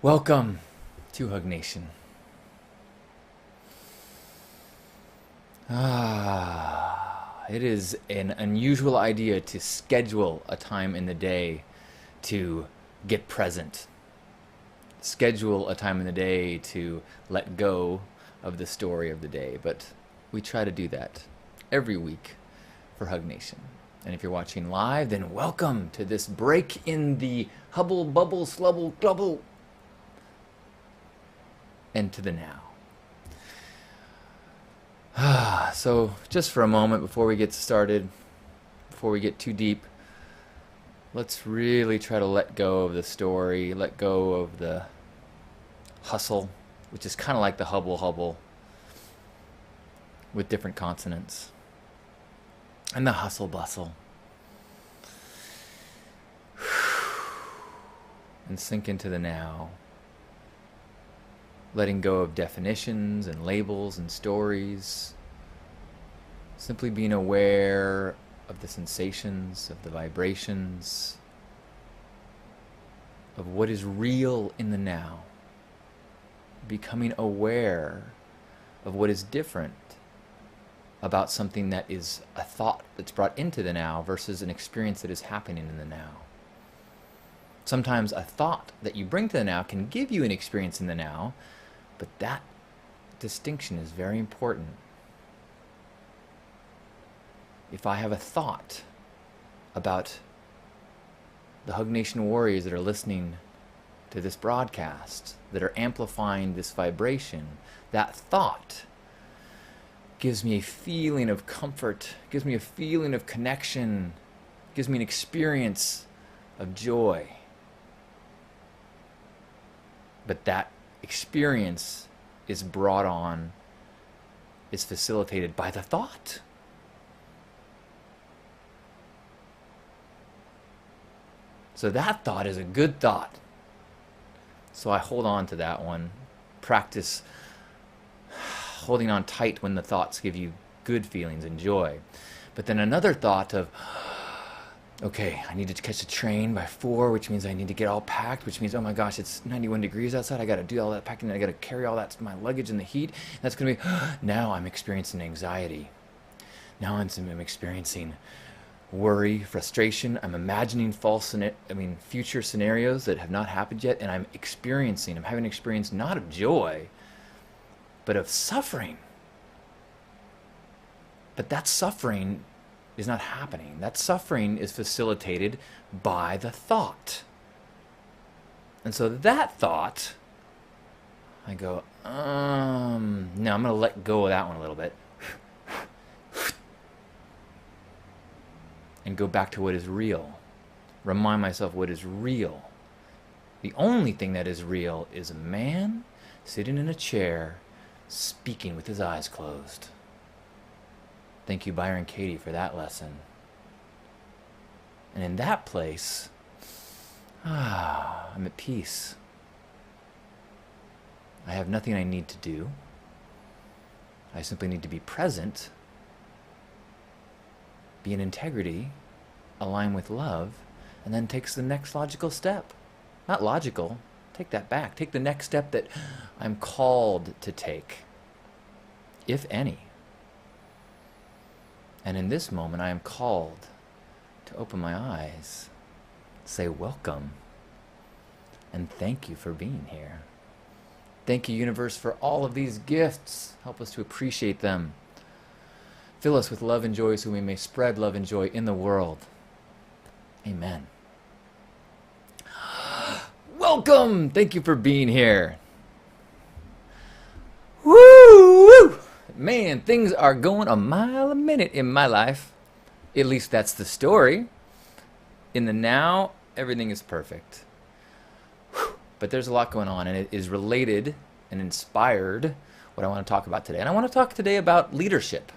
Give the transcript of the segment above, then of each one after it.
Welcome to Hug Nation. It is an unusual idea to schedule a time in the day to get present. Schedule a time in the day to let go of the story of the day. But we try to do that every week for Hug Nation. And if you're watching live, then welcome to this break in the hubble, bubble, slubble, glubble, and to the now. So just for a moment before we get started, before we get too deep, let's really try to let go of the story, let go of the hustle, which is kind of like the hubble hubble with different consonants, and the hustle bustle. And sink into the now. Letting go of definitions and labels and stories. Simply being aware of the sensations, of the vibrations, of what is real in the now. Becoming aware of what is different about something that is a thought that's brought into the now versus an experience that is happening in the now. Sometimes a thought that you bring to the now can give you an experience in the now, but that distinction is very important. If I have a thought about the Hug Nation warriors that are listening to this broadcast, that are amplifying this vibration, that thought gives me a feeling of comfort, gives me a feeling of connection, gives me an experience of joy. But that experience is brought on, is facilitated by the thought. So that thought is a good thought. So I hold on to that one. Practice holding on tight when the thoughts give you good feelings and joy. But then another thought of, okay, I need to catch a train by 4, which means I need to get all packed, which means, oh my gosh, it's 91 degrees outside. I got to do all that packing. I got to carry all that, my luggage in the heat. That's going to be, now I'm experiencing anxiety. Now I'm experiencing worry, frustration. I'm imagining future scenarios that have not happened yet. And I'm having an experience not of joy, but of suffering. But that suffering is not happening. That suffering is facilitated by the thought. And so that thought, I go, no, I'm going to let go of that one a little bit. And go back to what is real. Remind myself what is real. The only thing that is real is a man sitting in a chair speaking with his eyes closed. Thank you, Byron Katie, for that lesson. And in that place, I'm at peace. I have nothing I need to do. I simply need to be present, be in integrity, align with love, and then takes the next logical step. Not logical, take that back. Take the next step that I'm called to take, if any. And in this moment, I am called to open my eyes, say welcome, and thank you for being here. Thank you, universe, for all of these gifts. Help us to appreciate them. Fill us with love and joy so we may spread love and joy in the world. Amen. Welcome! Thank you for being here. Woo! Man, things are going a mile a minute in my life. At least that's the story. In the now, everything is perfect. But there's a lot going on, and it is related and inspired what I want to talk about today. And I want to talk today about leadership.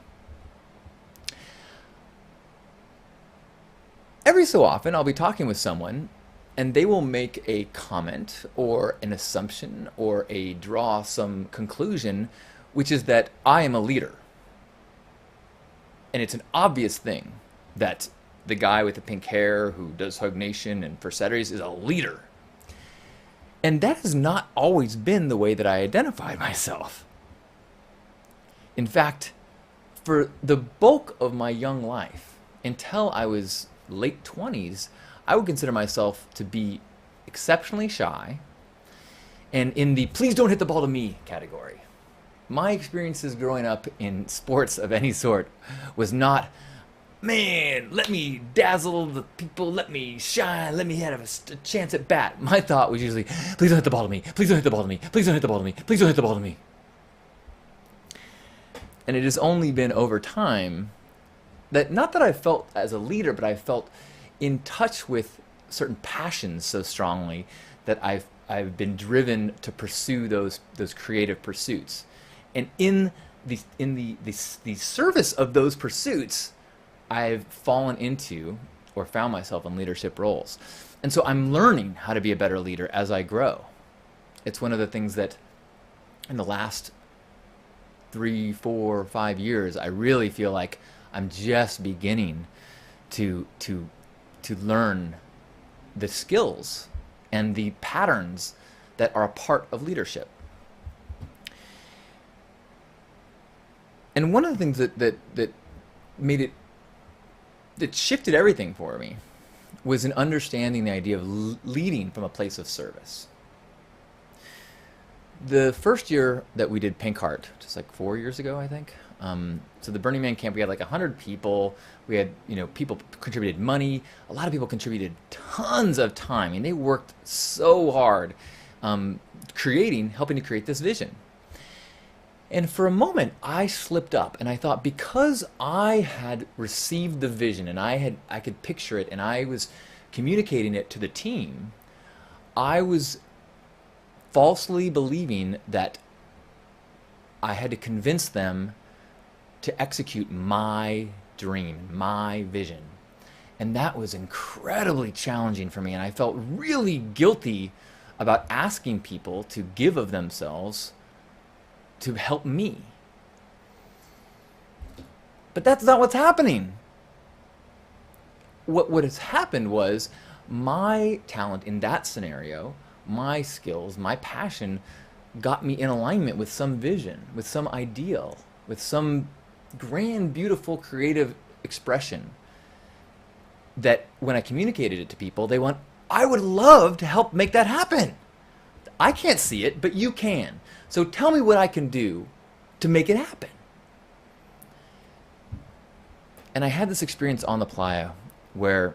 Every so often, I'll be talking with someone, and they will make a comment or an assumption or draw some conclusion, which is that I am a leader. And it's an obvious thing that the guy with the pink hair who does Hug Nation and for Saturdays is a leader. And that has not always been the way that I identified myself. In fact, for the bulk of my young life, until I was late 20s, I would consider myself to be exceptionally shy and in the please don't hit the ball to me category. My experiences growing up in sports of any sort was not, man, let me dazzle the people, let me shine, let me have a chance at bat. My thought was usually, please don't hit the ball to me, please don't hit the ball to me, please don't hit the ball to me, please don't hit the ball to me. And it has only been over time that, not that I felt as a leader, but I felt in touch with certain passions so strongly that I've been driven to pursue those creative pursuits. And in the service of those pursuits, I've fallen into or found myself in leadership roles. And so I'm learning how to be a better leader as I grow. It's one of the things that in the last 3, 4, 5 years, I really feel like I'm just beginning to learn the skills and the patterns that are a part of leadership. And one of the things that made it, that shifted everything for me, was an understanding the idea of leading from a place of service. The first year that we did Pink Heart, just like 4 years ago, I think. So the Burning Man camp, we had like 100 people. We had, people contributed money. A lot of people contributed tons of time. I mean, they worked so hard helping to create this vision. And for a moment, I slipped up and I thought, because I had received the vision and I could picture it and I was communicating it to the team, I was falsely believing that I had to convince them to execute my dream, my vision. And that was incredibly challenging for me. And I felt really guilty about asking people to give of themselves to help me. But that's not what's happening. What has happened was my talent in that scenario, my skills, my passion got me in alignment with some vision, with some ideal, with some grand, beautiful, creative expression that when I communicated it to people, they went, I would love to help make that happen. I can't see it, but you can. So tell me what I can do to make it happen. And I had this experience on the playa where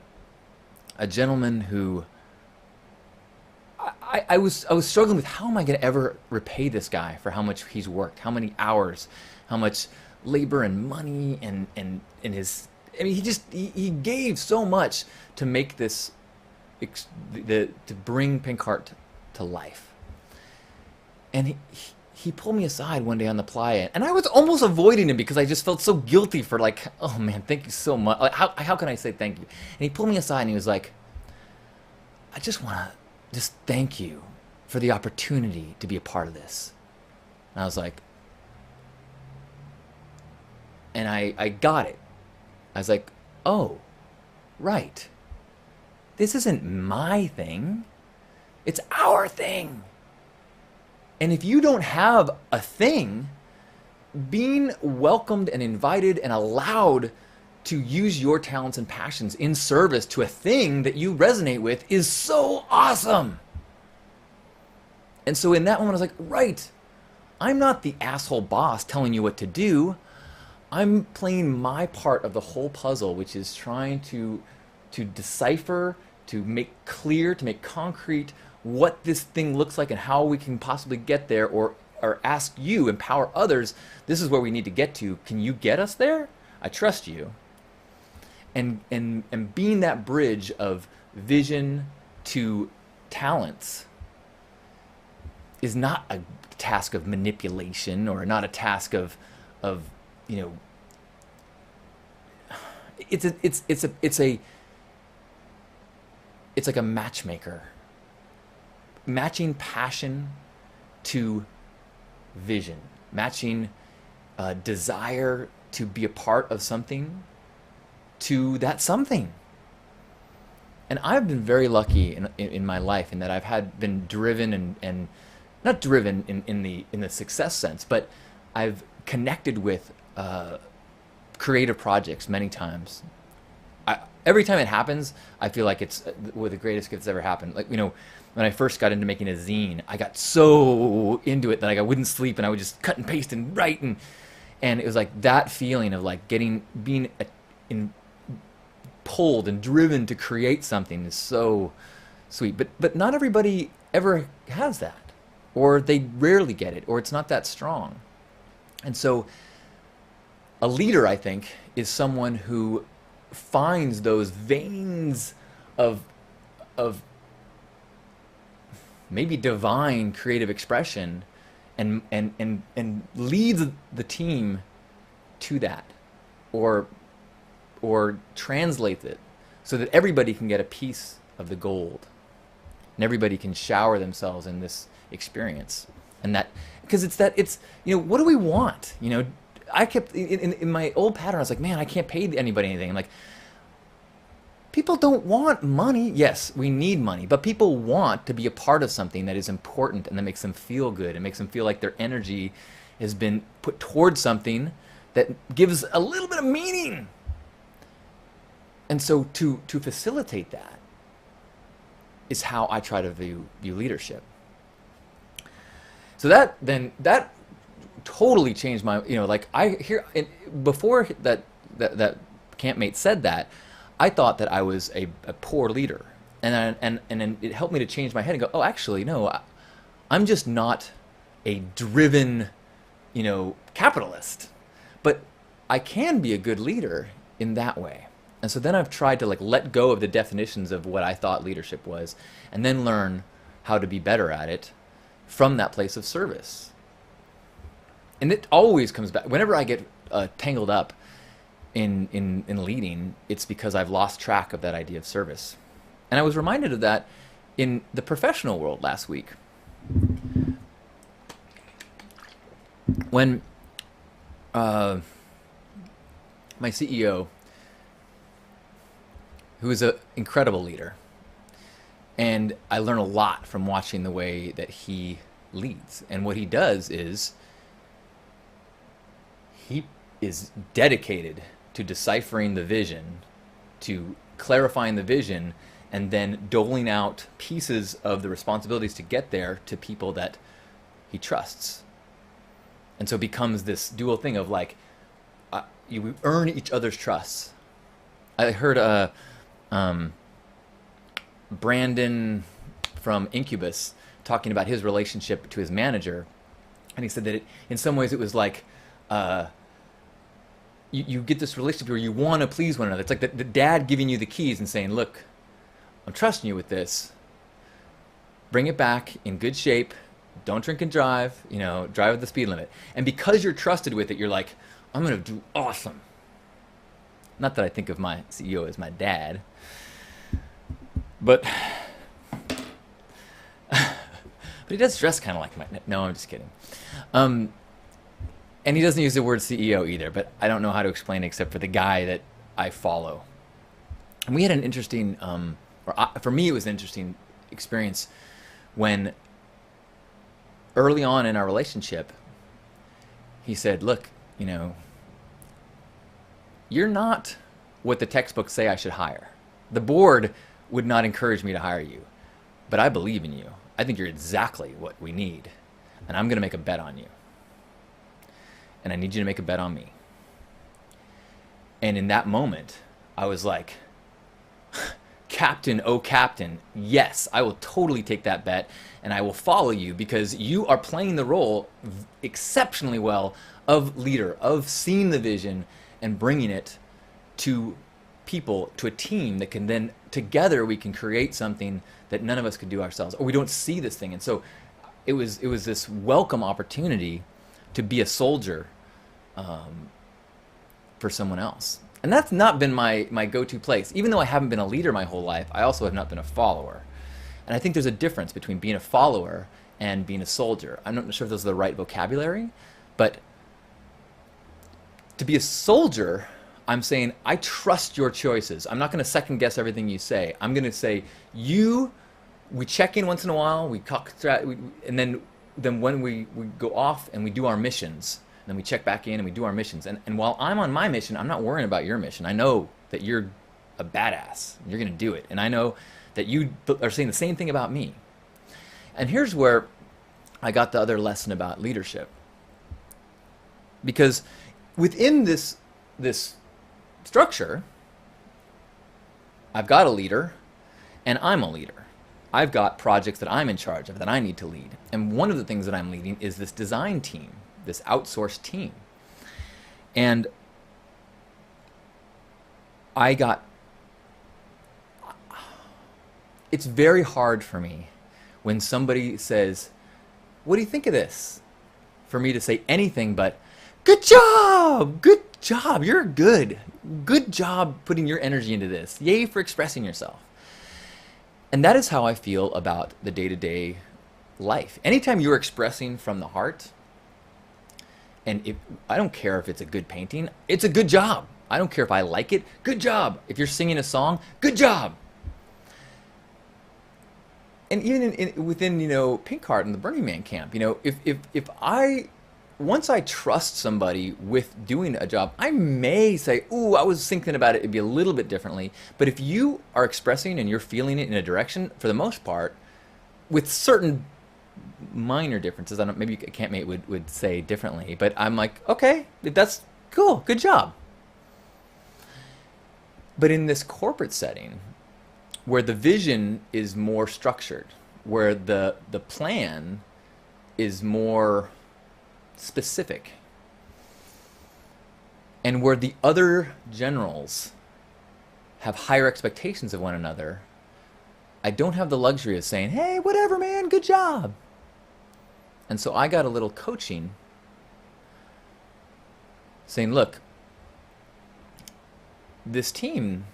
a gentleman who I was struggling with, how am I going to ever repay this guy for how much he's worked, how many hours, how much labor and money and his, I mean, he gave so much to make this, to bring Pink Heart to life. And he pulled me aside one day on the playa, and I was almost avoiding him because I just felt so guilty for, like, oh man, thank you so much. Like, how can I say thank you? And he pulled me aside and he was like, I just want to just thank you for the opportunity to be a part of this. And I was like, and I got it. I was like, oh, right. This isn't my thing. It's our thing. And if you don't have a thing, being welcomed and invited and allowed to use your talents and passions in service to a thing that you resonate with is so awesome. And so in that moment, I was like, right, I'm not the asshole boss telling you what to do. I'm playing my part of the whole puzzle, which is trying to decipher, to make clear, to make concrete what this thing looks like and how we can possibly get there, or ask you, empower others, this is where we need to get to. Can you get us there? I trust you. And being that bridge of vision to talents is not a task of manipulation, or not a task of it's like a matchmaker, matching passion to vision, matching desire to be a part of something to that something. And I've been very lucky in my life in that been driven and not driven in the success sense, but I've connected with creative projects many times. Every time it happens, I feel like it's one of the greatest gifts ever happened. Like, when I first got into making a zine, I got so into it that like I wouldn't sleep and I would just cut and paste and write, and it was like that feeling of like being pulled and driven to create something is so sweet. But not everybody ever has that, or they rarely get it, or it's not that strong. And so a leader, I think, is someone who finds those veins of maybe divine creative expression and leads the team to that, or translates it so that everybody can get a piece of the gold and everybody can shower themselves in this experience. And that, because it's what do we want? I kept in my old pattern, I was like, man, I can't pay anybody anything. I'm like, people don't want money. Yes, we need money, but people want to be a part of something that is important and that makes them feel good and makes them feel like their energy has been put towards something that gives a little bit of meaning. And so to facilitate that is how I try to view leadership. So that totally changed my, like before that campmate said that, I thought that I was a poor leader, and then it helped me to change my head and go, oh, actually, no, I'm just not a driven, capitalist, but I can be a good leader in that way. And so then I've tried to let go of the definitions of what I thought leadership was, and then learn how to be better at it from that place of service. And it always comes back. Whenever I get tangled up in leading, it's because I've lost track of that idea of service. And I was reminded of that in the professional world last week. When my CEO, who is an incredible leader, and I learn a lot from watching the way that he leads. And what he does is he is dedicated to deciphering the vision, to clarifying the vision, and then doling out pieces of the responsibilities to get there to people that he trusts. And so it becomes this dual thing of you earn each other's trust. I heard Brandon from Incubus talking about his relationship to his manager, and he said that in some ways it was like you get this relationship where you want to please one another. It's like the dad giving you the keys and saying, look, I'm trusting you with this. Bring it back in good shape. Don't drink and drive. Drive at the speed limit. And because you're trusted with it, you're like, I'm going to do awesome. Not that I think of my CEO as my dad, but he does dress kind of like my. No, I'm just kidding. And he doesn't use the word CEO either, but I don't know how to explain it except for the guy that I follow. And we had an interesting, for me, it was an interesting experience when early on in our relationship, he said, look, you're not what the textbooks say I should hire. The board would not encourage me to hire you, but I believe in you. I think you're exactly what we need, and I'm going to make a bet on you. And I need you to make a bet on me. And in that moment, I was like, Captain, oh Captain, yes, I will totally take that bet, and I will follow you because you are playing the role exceptionally well of leader, of seeing the vision and bringing it to people, to a team that can then, together we can create something that none of us could do ourselves, or we don't see this thing. And so it was this welcome opportunity to be a soldier for someone else. And that's not been my go-to place. Even though I haven't been a leader my whole life, I also have not been a follower. And I think there's a difference between being a follower and being a soldier. I'm not sure if those are the right vocabulary, but to be a soldier, I'm saying, I trust your choices. I'm not going to second guess everything you say. I'm going to say, we check in once in a while, and then when we go off and we do our missions, then we check back in and we do our missions. And while I'm on my mission, I'm not worrying about your mission. I know that you're a badass. You're going to do it. And I know that you are saying the same thing about me. And here's where I got the other lesson about leadership. Because within this structure, I've got a leader and I'm a leader. I've got projects that I'm in charge of that I need to lead. And one of the things that I'm leading is this design team, this outsourced team. And it's very hard for me when somebody says, what do you think of this? For me to say anything but, good job, you're good. Good job putting your energy into this. Yay for expressing yourself. And that is how I feel about the day-to-day life. Anytime you're expressing from the heart, and I don't care if it's a good painting, it's a good job. I don't care if I like it, good job. If you're singing a song, good job. And even within Pink Heart and the Burning Man camp, if once I trust somebody with doing a job, I may say, ooh, I was thinking about it, it'd be a little bit differently. But if you are expressing and you're feeling it in a direction, for the most part, with certain minor differences, maybe a campmate would say differently, but I'm like, okay, that's cool, good job. But in this corporate setting, where the vision is more structured, where the plan is more specific, and where the other generals have higher expectations of one another, I don't have the luxury of saying, hey, whatever, man, good job. And so I got a little coaching saying, look, this team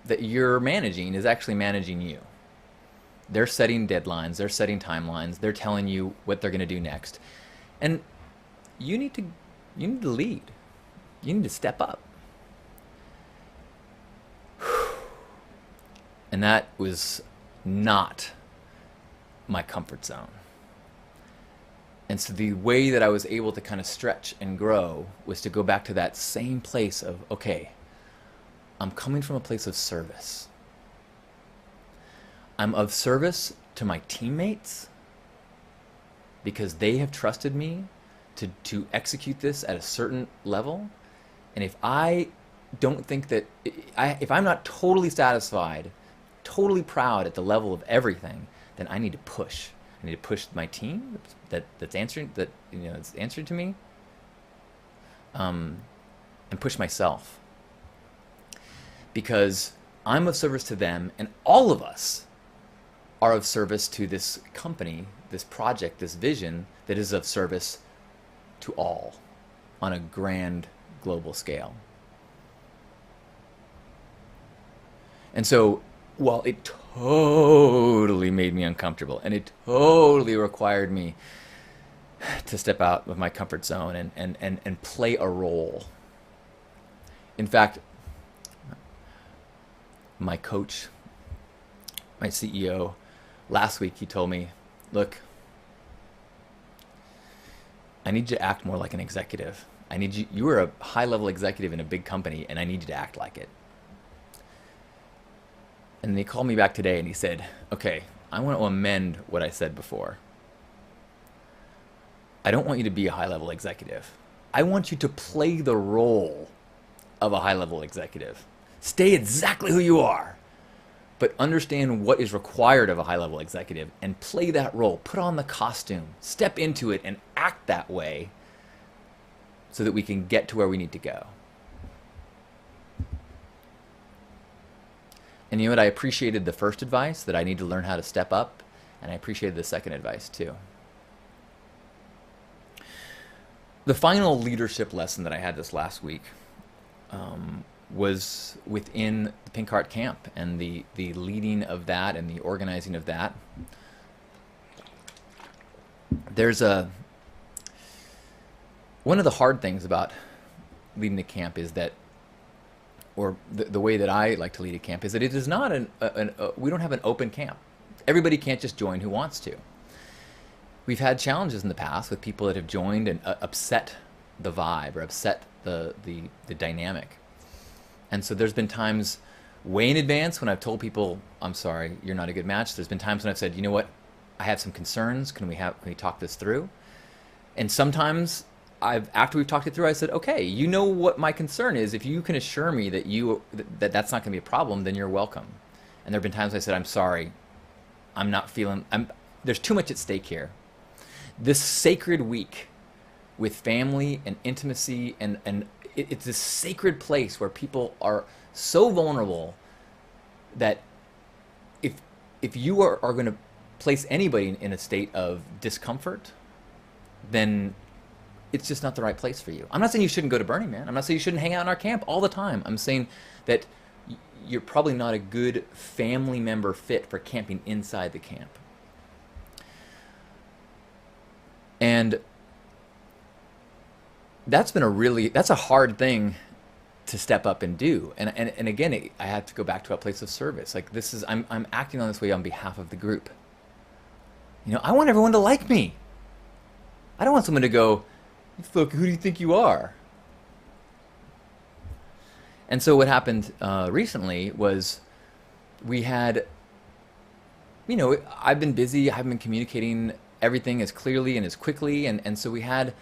that you're managing is actually managing you. They're setting deadlines, they're setting timelines, they're telling you what they're going to do next. And you need to lead. You need to step up. And that was not my comfort zone. And so the way that I was able to kind of stretch and grow was to go back to that same place of, okay, I'm coming from a place of service. I'm of service to my teammates because they have trusted me to execute this at a certain level. And if I don't think that, if I'm not totally satisfied, totally proud at the level of everything, then I need to push. I need to push my team that's answering, it's answered to me, and push myself. Because I'm of service to them, and all of us are of service to this company, this project, this vision that is of service to all on a grand global scale. And so while it totally made me uncomfortable and it totally required me to step out of my comfort zone and play a role. In fact, my coach, my CEO, last week he told me, look, I need you to act more like an executive. You are a high-level executive in a big company, and I need you to act like it. And he called me back today and he said, okay, I want to amend what I said before. I don't want you to be a high-level executive. I want you to play the role of a high-level executive. Stay exactly who you are, but understand what is required of a high-level executive and play that role. Put on the costume, step into it, and act that way so that we can get to where we need to go. And you know what? I appreciated the first advice, that I need to learn how to step up, and I appreciated the second advice too. The final leadership lesson that I had this last week was within the Pink Heart Camp and the leading of that and the organizing of that. There's one of the hard things about leading the camp is that or the way that I like to lead a camp is that it is not we don't have an open camp. Everybody can't just join who wants to. We've had challenges in the past with people that have joined and upset the vibe or upset the dynamic. And so there's been times way in advance when I've told people, I'm sorry, you're not a good match. There's been times when I've said, you know what, I have some concerns. Can we talk this through? And sometimes after we've talked it through, I said, okay, you know what my concern is. If you can assure me that that's not going to be a problem, then you're welcome. And there have been times I said, I'm sorry, there's too much at stake here. This sacred week with family and intimacy, and it's this sacred place where people are so vulnerable that if you are going to place anybody in a state of discomfort, then it's just not the right place for you. I'm not saying you shouldn't go to Burning Man. I'm not saying you shouldn't hang out in our camp all the time. I'm saying that you're probably not a good family member fit for camping inside the camp. And that's a hard thing to step up and do. And again, I have to go back to a place of service. Like I'm acting on this way on behalf of the group. I want everyone to like me. I don't want someone to go, "Look, who do you think you are?" And so what happened recently was we had, I've been busy. I haven't been communicating everything as clearly and as quickly. And so we had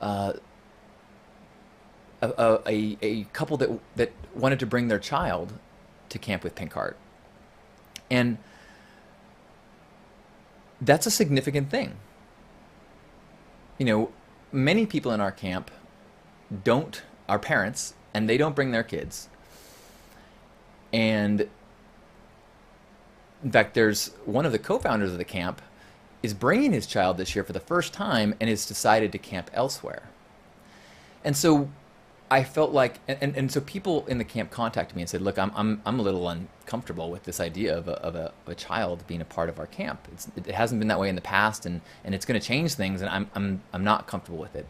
a couple that wanted to bring their child to camp with Pink Heart. And that's a significant thing. Many people in our camp are parents, and they don't bring their kids. And in fact, there's one of the co-founders of the camp is bringing his child this year for the first time and has decided to camp elsewhere. And so I felt like, and so people in the camp contacted me and said, "Look, I'm a little uncomfortable with this idea of a child being a part of our camp. It hasn't been that way in the past, and it's going to change things, and I'm not comfortable with it."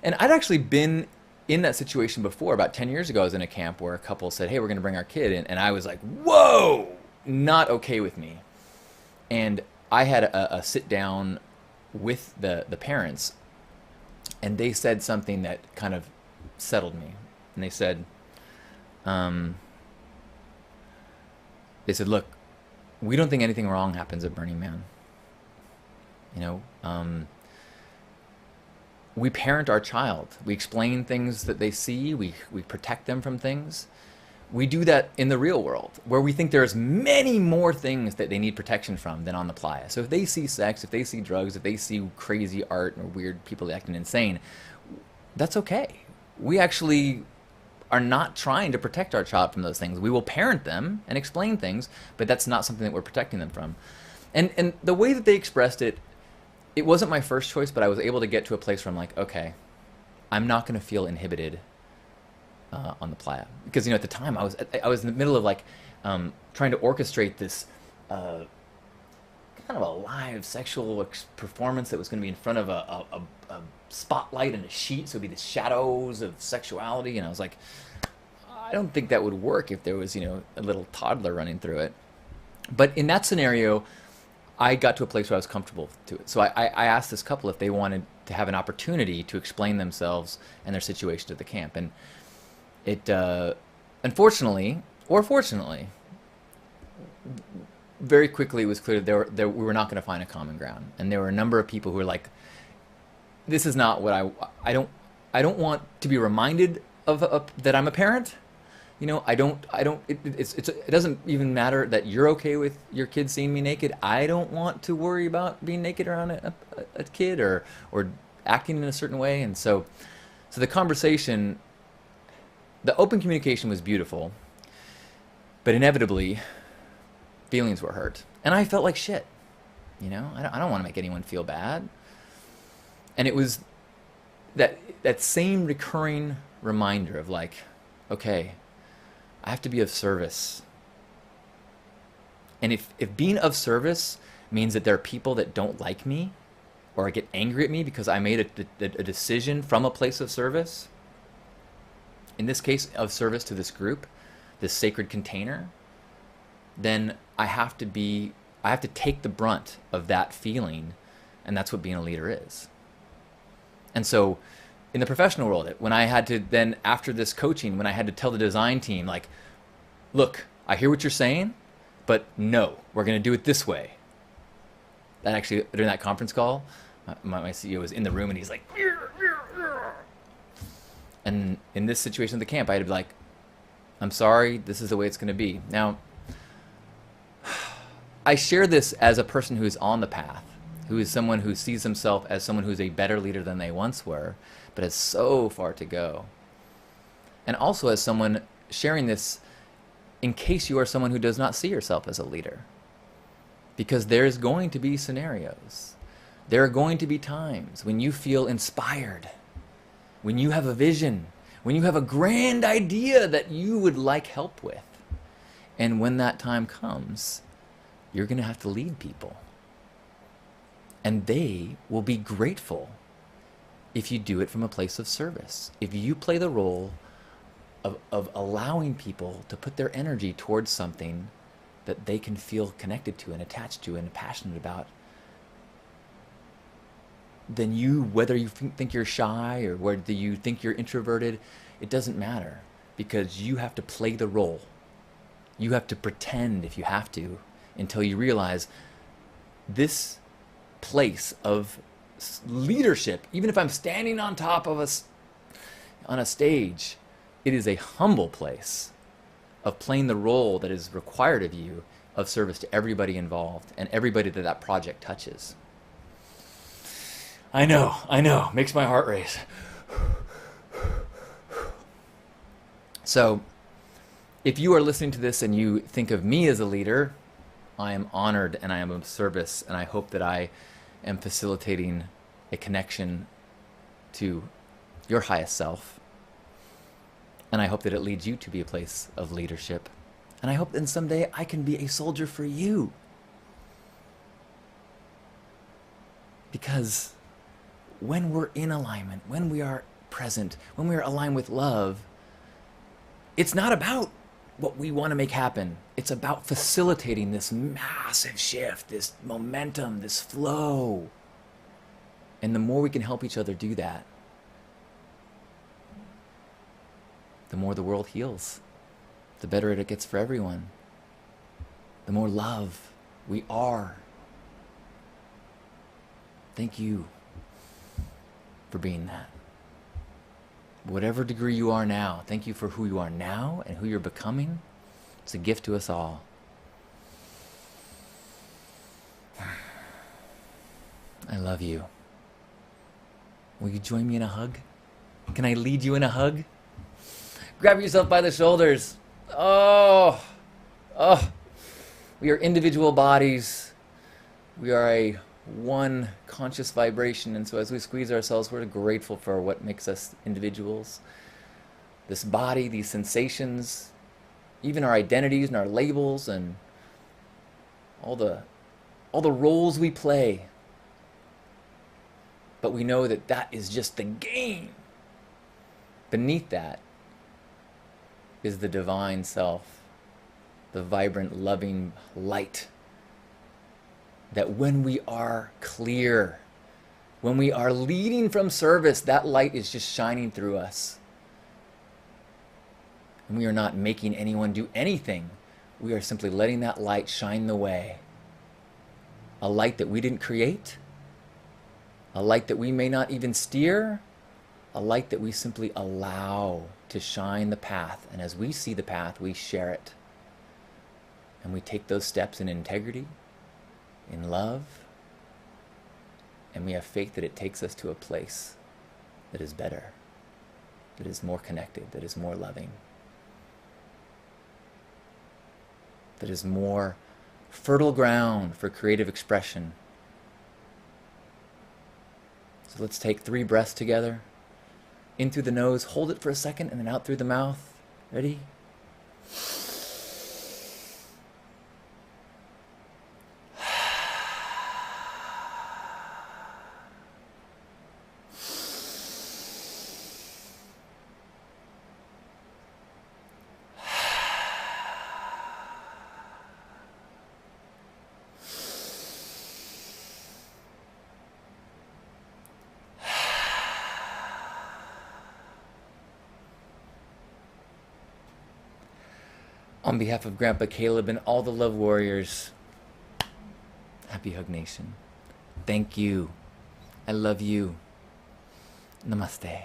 And I'd actually been in that situation before. About 10 years ago, I was in a camp where a couple said, "Hey, we're going to bring our kid," and I was like, "Whoa!" Not okay with me. And I had a sit down with the parents. And they said something that kind of settled me. And they said, "Look, we don't think anything wrong happens at Burning Man. We parent our child. We explain things that they see. We protect them from things. We do that in the real world, where we think there's many more things that they need protection from than on the playa. So if they see sex, if they see drugs, if they see crazy art or weird people acting insane, that's okay. We actually are not trying to protect our child from those things. We will parent them and explain things, but that's not something that we're protecting them from." And the way that they expressed it, it wasn't my first choice, but I was able to get to a place where I'm like, okay, I'm not going to feel inhibited on the playa, because at the time I was in the middle of trying to orchestrate this kind of a live sexual performance that was going to be in front of a spotlight and a sheet, so it'd be the shadows of sexuality, and I was like, I don't think that would work if there was a little toddler running through it. But in that scenario, I got to a place where I was comfortable to it. So I asked this couple if they wanted to have an opportunity to explain themselves and their situation to the camp, and it, unfortunately, or fortunately, very quickly it was clear that we were not going to find a common ground. And there were a number of people who were like, "This is not what I don't want to be reminded of that I'm a parent. It doesn't even matter that you're okay with your kid seeing me naked. I don't want to worry about being naked around a kid or acting in a certain way." And so the conversation, the open communication was beautiful, but inevitably feelings were hurt. And I felt like shit. I don't want to make anyone feel bad. And it was that same recurring reminder of like, okay, I have to be of service. And if being of service means that there are people that don't like me or get angry at me because I made a decision from a place of service, in this case of service to this group, this sacred container, then I have to take the brunt of that feeling, and that's what being a leader is. And so in the professional world, when I had to then, after this coaching, when I had to tell the design team, like, look, I hear what you're saying, but no, we're going to do it this way. That actually, during that conference call, my CEO was in the room and he's like, and in this situation of the camp, I had to be like, I'm sorry, this is the way it's going to be. Now, I share this as a person who is on the path, who is someone who sees himself as someone who's a better leader than they once were, but has so far to go. And also as someone sharing this in case you are someone who does not see yourself as a leader. Because there's going to be scenarios. There are going to be times when you feel inspired, when you have a vision, when you have a grand idea that you would like help with. And when that time comes, you're going to have to lead people. And they will be grateful if you do it from a place of service. If you play the role of allowing people to put their energy towards something that they can feel connected to and attached to and passionate about, then you, whether you think you're shy or whether you think you're introverted, it doesn't matter, because you have to play the role. You have to pretend, if you have to, until you realize this place of leadership, even if I'm standing on top of on a stage, it is a humble place of playing the role that is required of you of service to everybody involved and everybody that project touches. I know, makes my heart race. So, if you are listening to this and you think of me as a leader, I am honored and I am of service, and I hope that I am facilitating a connection to your highest self. And I hope that it leads you to be a place of leadership. And I hope that someday I can be a soldier for you. Because when we're in alignment, when we are present, when we are aligned with love, it's not about what we want to make happen. It's about facilitating this massive shift, this momentum, this flow. And the more we can help each other do that, the more the world heals, the better it gets for everyone, the more love we are. Thank you for being that. Whatever degree you are now, thank you for who you are now and who you're becoming. It's a gift to us all. I love you. Will you join me in a hug? Can I lead you in a hug? Grab yourself by the shoulders. Oh. We are individual bodies. We are a one conscious vibration, and so as we squeeze ourselves, we're grateful for what makes us individuals. This body, these sensations, even our identities and our labels, and all the roles we play. But we know that that is just the game. Beneath that is the divine self, the vibrant, loving light. That when we are clear, when we are leading from service, that light is just shining through us. And we are not making anyone do anything. We are simply letting that light shine the way. A light that we didn't create, a light that we may not even steer, a light that we simply allow to shine the path. And as we see the path, we share it. And we take those steps in integrity, in love, and we have faith that it takes us to a place that is better, that is more connected, that is more loving, that is more fertile ground for creative expression. So let's take 3 breaths together. In through the nose, hold it for a second, and then out through the mouth. Ready? On behalf of Grandpa Caleb and all the Love Warriors, happy Hug Nation. Thank you. I love you. Namaste.